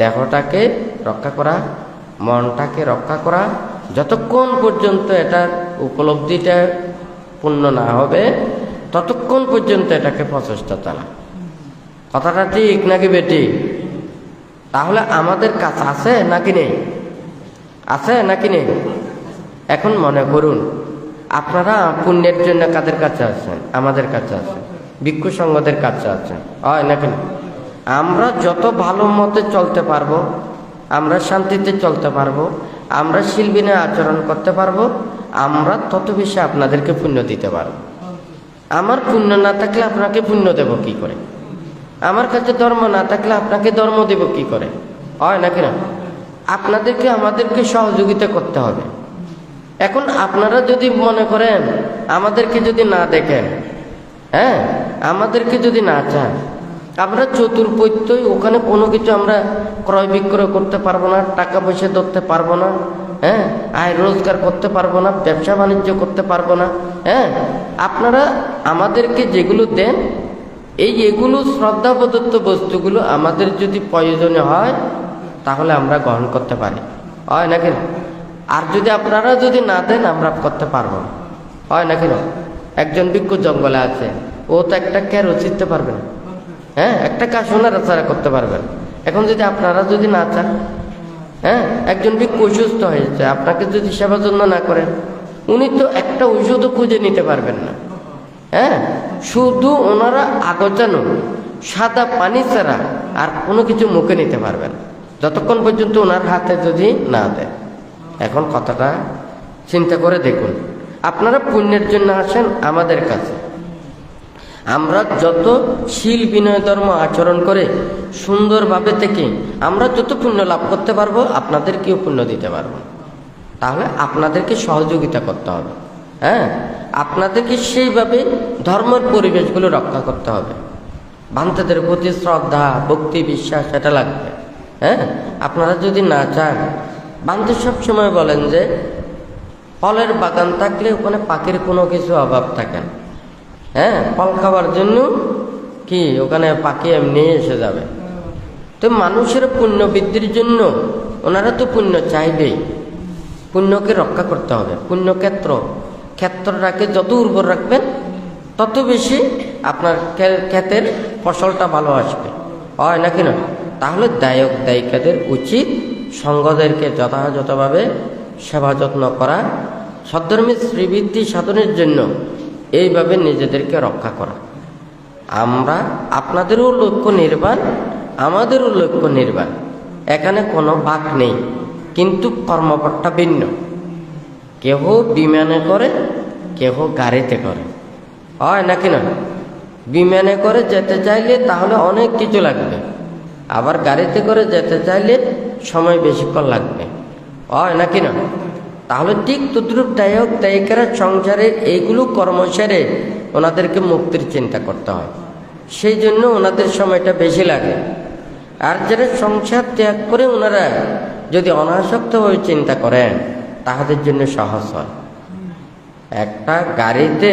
দেহটাকে রক্ষা করা, মনটাকে রক্ষা করা। যতক্ষণ পর্যন্ত এটার উপলব্ধিটা পূর্ণ না হবে ততক্ষণ পর্যন্ত এটাকে প্রচেষ্টা চালা। কথাটা ঠিক নাকি বেটি? তাহলে আমাদের কাজ আছে নাকি নেই? আছে নাকি নেই? এখন মনে করুন, আপনারা পুণ্যের জন্য কাদের কাছে আছেন? আমাদের কাছে আছেন, ভিক্ষু সংঘদের কাছে আছেন, হয় নাকি? আমরা যত ভালো মতে চলতে পারবো, আমরা শান্তিতে চলতে পারবো, আমরা শিলবিনে আচরণ করতে পারবো, আমরা তত বেশি আপনাদেরকে পুণ্য দিতে পারবো। আমার পুণ্য না থাকলে আপনাকে পুণ্য দেব কি করে? আমার কাছে ধর্ম না থাকলে আপনাকে ধর্ম দেব কি করে? হয় নাকি না? আপনাদেরকে আমাদেরকে সহযোগিতা করতে হবে। এখন আপনারা যদি মনে করেন আমাদেরকে যদি না দেখেন, আমাদেরকে যদি না চান, আমরা চতুর্পৈত্যই ওখানে কোনো কিছু আমরা ক্রয় বিক্রয় করতে পারবো না, টাকা পয়সা ধরতে পারবো না, আয় রোজগার করতে পারবো না, ব্যবসা বাণিজ্য করতে পারবো না। আপনারা আমাদেরকে যেগুলো দেন এগুলো শ্রদ্ধা প্রদত্ত বস্তুগুলো আমাদের যদি প্রয়োজনীয় হয় তাহলে আমরা গ্রহণ করতে পারি, হয় নাকি? আর যদি আপনারা যদি না দেন আমরা করতে পারবো না, হয় নাকি? একজন ভিক্ষু জঙ্গলে আছে, ও তো একটা ক্যারো চিনতে পারবে না, একটা কাশোনা রাস্তা করতে পারবেন। এখন যদি আপনারা যদি না চান, একজন ভিক্ষু অসুস্থ হয়েছে, আপনাকে যদি সেবা যত্ন না করেন, উনি তো একটা ঔষধও খুঁজে নিতে পারবেন না। শুধু ওনারা আগজানো সাদা পানি ছাড়া আর কোনো কিছু মুখে নিতে পারবেন যতক্ষণ পর্যন্ত ওনার হাতে যদি না দেয়। এখন কথাটা চিন্তা করে দেখুন, আপনারা পুণ্যের জন্য আসেন আমাদের কাছে, আমরা যত শীল বিনয় ধর্ম আচরণ করে সুন্দরভাবে থেকে আমরা যত পুণ্য লাভ করতে পারবো আপনাদেরকেও পুণ্য দিতে পারবো। তাহলে আপনাদেরকে সহযোগিতা করতে হবে, আপনাদেরকে সেইভাবে ধর্মের পরিবেশগুলো রক্ষা করতে হবে। ভান্তাদের প্রতি শ্রদ্ধা, ভক্তি, বিশ্বাস এটা লাগবে। আপনারা যদি না চান, ভান্তে সবসময় বলেন যে ফলের বাগান থাকলে ওখানে পাখির কোনো কিছু অভাব থাকে না। ফল খাওয়ার জন্য কি ওখানে পাখি এমনি এসে যাবে। তো মানুষের পুণ্য বৃদ্ধির জন্য ওনারা তো পুণ্য চাইবেই, পুণ্যকে রক্ষা করতে হবে। ক্ষেত্রটাকে যত উর্বর রাখবেন তত বেশি আপনার ক্ষেতের ফসলটা ভালো আসবে, হয় নাকি না? তাহলে দায়ক দায়িকাদের উচিত সঙ্গদেরকে যথাযথভাবে সেবা যত্ন করা, সদ্ধর্মের শ্রীবৃদ্ধি সাধনের জন্য এইভাবে নিজেদেরকে রক্ষা করা। আমরা আপনাদেরও লক্ষ্য নির্বাণ, আমাদেরও লক্ষ্য নির্বাণ, এখানে কোনো ভাগ নেই, কিন্তু কর্মপটটা ভিন্ন। কেহ বিমানে করে, কেহ গাড়িতে করে, হয় নাকি না? বিমানে করে যেতে চাইলে তাহলে অনেক কিছু লাগবে, আবার গাড়িতে করে যেতে চাইলে সময় বেশিক্ষণ লাগবে, হয় নাকি না? তাহলে ঠিক তদ্রূপ দায়ক দায়িকারা সংসারের এইগুলো কর্ম সেরে ওনাদেরকে মুক্তির চিন্তা করতে হয়, সেই জন্য ওনাদের সময়টা বেশি লাগে। আর যারা সংসার ত্যাগ করে ওনারা যদি অনাসক্তভাবে চিন্তা করেন তাহাদের জন্য সহজ হয়। একটা গাড়িতে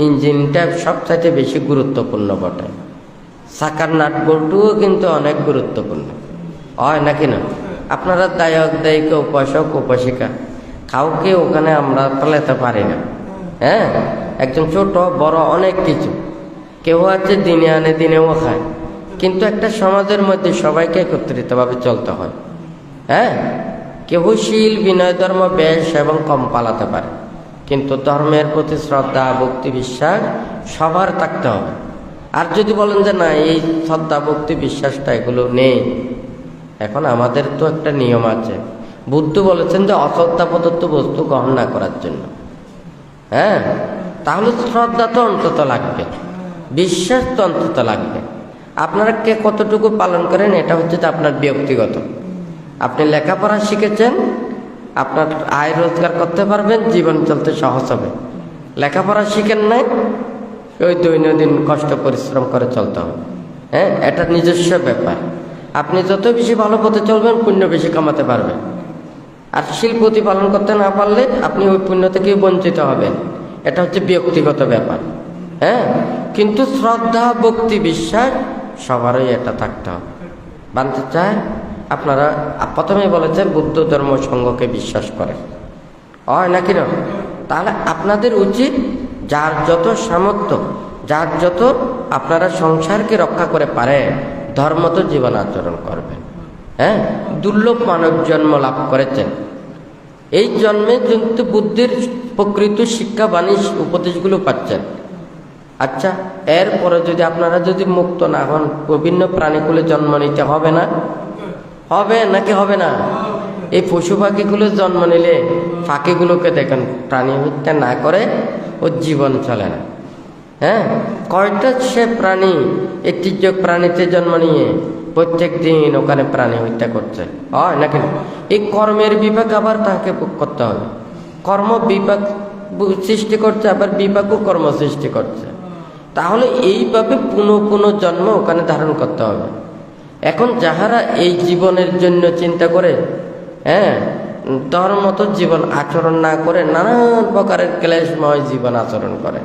ইঞ্জিনটা সবচাইতে বেশি গুরুত্বপূর্ণ বটে, চাকার নাট বল্টুও কিন্তু অনেক গুরুত্বপূর্ণ, হয় নাকি না? আপনারা দায়ক দায়িকা, উপাসক উপাসিকা কাউকে ওখানে আমরা ফেলাতে পারি না। একজন ছোট বড় অনেক কিছু, কেউ আছে দিনে আনে দিনেও খায়, কিন্তু একটা সমাজের মধ্যে সবাইকে একত্রিতভাবে চলতে হয়। কেউ শীল বিনয় ধর্ম বেশ এবং কম পালাতে পারে, কিন্তু ধর্মের প্রতি শ্রদ্ধা, ভক্তি, বিশ্বাস সবার থাকতে হবে। আর যদি বলেন যে না, এই শ্রদ্ধা, ভক্তি, বিশ্বাসটা এগুলো নেই, এখন আমাদের তো একটা নিয়ম আছে। বুদ্ধ বলেছেন যে অশ্রদ্ধা প্রদত্ত বস্তু গ্রহণ না করার জন্য। হ্যাঁ, তাহলে শ্রদ্ধা তো অন্তত লাগবে, বিশ্বাস তো অন্তত লাগবে। আপনারা কে কতটুকু পালন করেন এটা হচ্ছে যে আপনার ব্যক্তিগত। আপনি লেখাপড়া শিখেছেন, আপনার আয় রোজগার করতে পারবেন, জীবন চলতে সহজ হবে। লেখাপড়া শিখেন নাই, ওই দৈনন্দিন কষ্ট পরিশ্রম করে চলতে হবে। হ্যাঁ, এটা নিজস্ব ব্যাপার। আপনি যত বেশি ভালো পথে চলবেন, পুণ্য বেশি কামাতে পারবেন। আর শিল প্রতিপালন করতে না পারলে আপনি ওই পুণ্য থেকে বঞ্চিত হবেন। এটা হচ্ছে ব্যক্তিগত ব্যাপার। হ্যাঁ, কিন্তু শ্রদ্ধা, ভক্তি, বিশ্বাস সবারই এটা থাকতে হবে। বানতে চায় আপনারা প্রথমে বলেছেন বুদ্ধ ধর্ম সংঘকে বিশ্বাস করে, হয় নাকি না? তাহলে আপনাদের উচিত যার যত সামর্থ্য, যার যত আপনারা সংসারকে রক্ষা করে পারে ধর্মত জীবন আচরণ করবেন। হ্যাঁ, দুর্লভ মানব জন্ম লাভ করেছেন। এই জন্মে কিন্তু বুদ্ধির প্রকৃত শিক্ষা, বাণী, উপদেশগুলো পাচ্ছেন। আচ্ছা, এরপরে যদি আপনারা যদি মুক্ত না হন, বিভিন্ন প্রাণীকুলে জন্ম নিতে হবে না? হবে নাকি হবে না? এই পশু পাখিগুলো জন্ম নিলে পাখিগুলোকে দেখেন, প্রাণী হত্যা না করে ওর জীবন চলে না। হ্যাঁ, কয়টা সে প্রাণী ঐতিহ্য প্রাণীতে জন্ম নিয়ে প্রত্যেক দিন ওখানে প্রাণী হত্যা করছে, হয় নাকি? এই কর্মের বিপাক আবার তাকে করতে হবে। কর্ম বিপাক সৃষ্টি করছে, আবার বিপাকও কর্ম সৃষ্টি করছে। তাহলে এইভাবে পুনঃ জন্ম ওখানে ধারণ করতে হবে। এখন যাহারা এই জীবনের জন্য চিন্তা করে, হ্যাঁ, ধর্মত জীবন আচরণ না করে নানান প্রকারের ক্লেশময় জীবন আচরণ করে,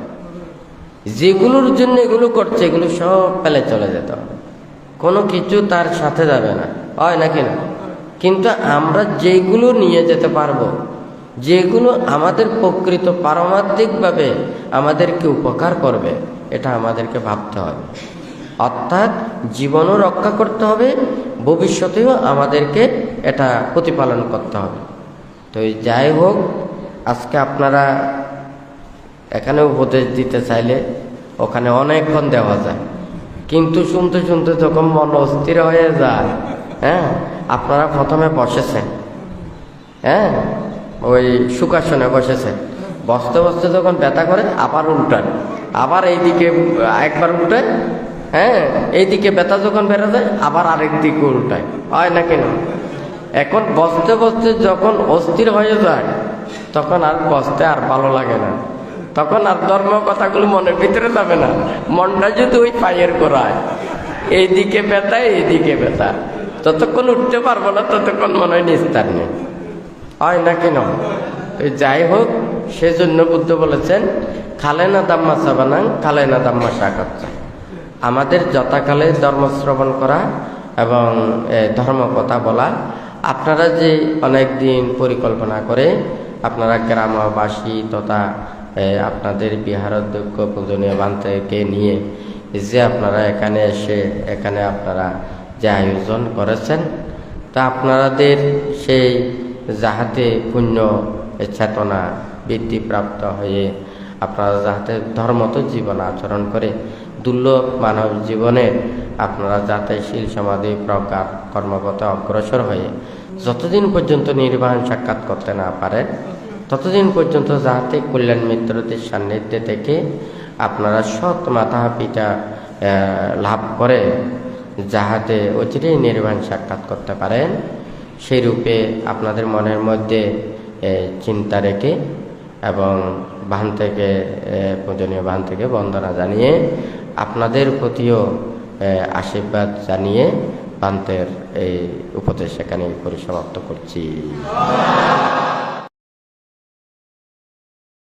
যেগুলোর জন্য এগুলো করছে, এগুলো সব ফেলে চলে যেতে হবে। কোনো কিছু তার সাথে যাবে না, হয় নাকি না? কিন্তু আমরা যেগুলো নিয়ে যেতে পারবো, যেগুলো আমাদের প্রকৃত পারমার্থিকভাবে আমাদেরকে উপকার করবে, এটা আমাদেরকে ভাবতে হবে। অর্থাৎ জীবনও রক্ষা করতে হবে, ভবিষ্যতেও আমাদেরকে এটা প্রতিপালন করতে হবে। তো যাই হোক, আজকে আপনারা এখানে উপদেশ দিতে চাইলে ওখানে অনেকক্ষণ দেওয়া যায়, কিন্তু শুনতে শুনতে যখন মন অস্থির হয়ে যায়, হ্যাঁ, আপনারা প্রথমে বসেছেন, হ্যাঁ, ওই সুখাসনে বসেছেন, বসতে বসতে যখন ব্যথা করে আবার উল্টান, আবার এইদিকে একবার উল্টায়, হ্যাঁ, এইদিকে ব্যথা যখন বেড়ে যায় আবার আরেক দিকে উল্টায়, হয় নাকি না? এখন বসতে বসতে যখন অস্থির হয়ে যায়, তখন আর বসতে আর ভালো লাগে না, তখন আর ধর্ম কথাগুলো মনের ভিতরে যাবে না। মনটা যদি ওই পায়ের করায়, এইদিকে ব্যথা এইদিকে ব্যথা, যতক্ষণ উঠতে পারবো না ততক্ষণ মনে হয় নিস্তার নেই, হয় নাকি না? যাই হোক, সেজন্য বুদ্ধ বলেছেন খালে না দাম্মা সাবানাং খালে না দাম্মা শাকাচ্ছা। আমাদের যথাকালে ধর্মশ্রবণ করা এবং ধর্ম কথা বলা। আপনারা যে অনেক দিন পরিকল্পনা করে আপনারা গ্রামবাসী তথা আপনাদের বিহার অধ্যক্ষ পূজনীয় বান্তেকে নিয়ে যে আপনারা এখানে এসে এখানে আপনারা যে আয়োজন করেছেন, তা আপনাদের সেই যাহাতে পুণ্য চেতনা বৃদ্ধিপ্রাপ্ত হয়ে আপনারা যাতে ধর্মত জীবন আচরণ করে দুর্লভ মানব জীবনে আপনারা যাতে শীল সমাধি প্রজ্ঞার কর্মপথে অগ্রসর হয়ে যতদিন পর্যন্ত নির্বাণ সাক্ষাৎ করতে না পারেন, ততদিন পর্যন্ত যাতে কল্যাণ মিত্রদের সান্নিধ্যে থেকে আপনারা সৎ মাথা পিতা লাভ করে যাহাতে অচিরেই নির্বাণ সাক্ষাৎ করতে পারেন, সেই রূপে আপনাদের মনের মধ্যে চিন্তা রেখে এবং বান থেকে পূজনীয় বান থেকে বন্দনা জানিয়ে আপনাদের প্রতিও আশীর্বাদ জানিয়ে বান্তের এই উপদেশ এখানে পরিসমাপ্ত করছি।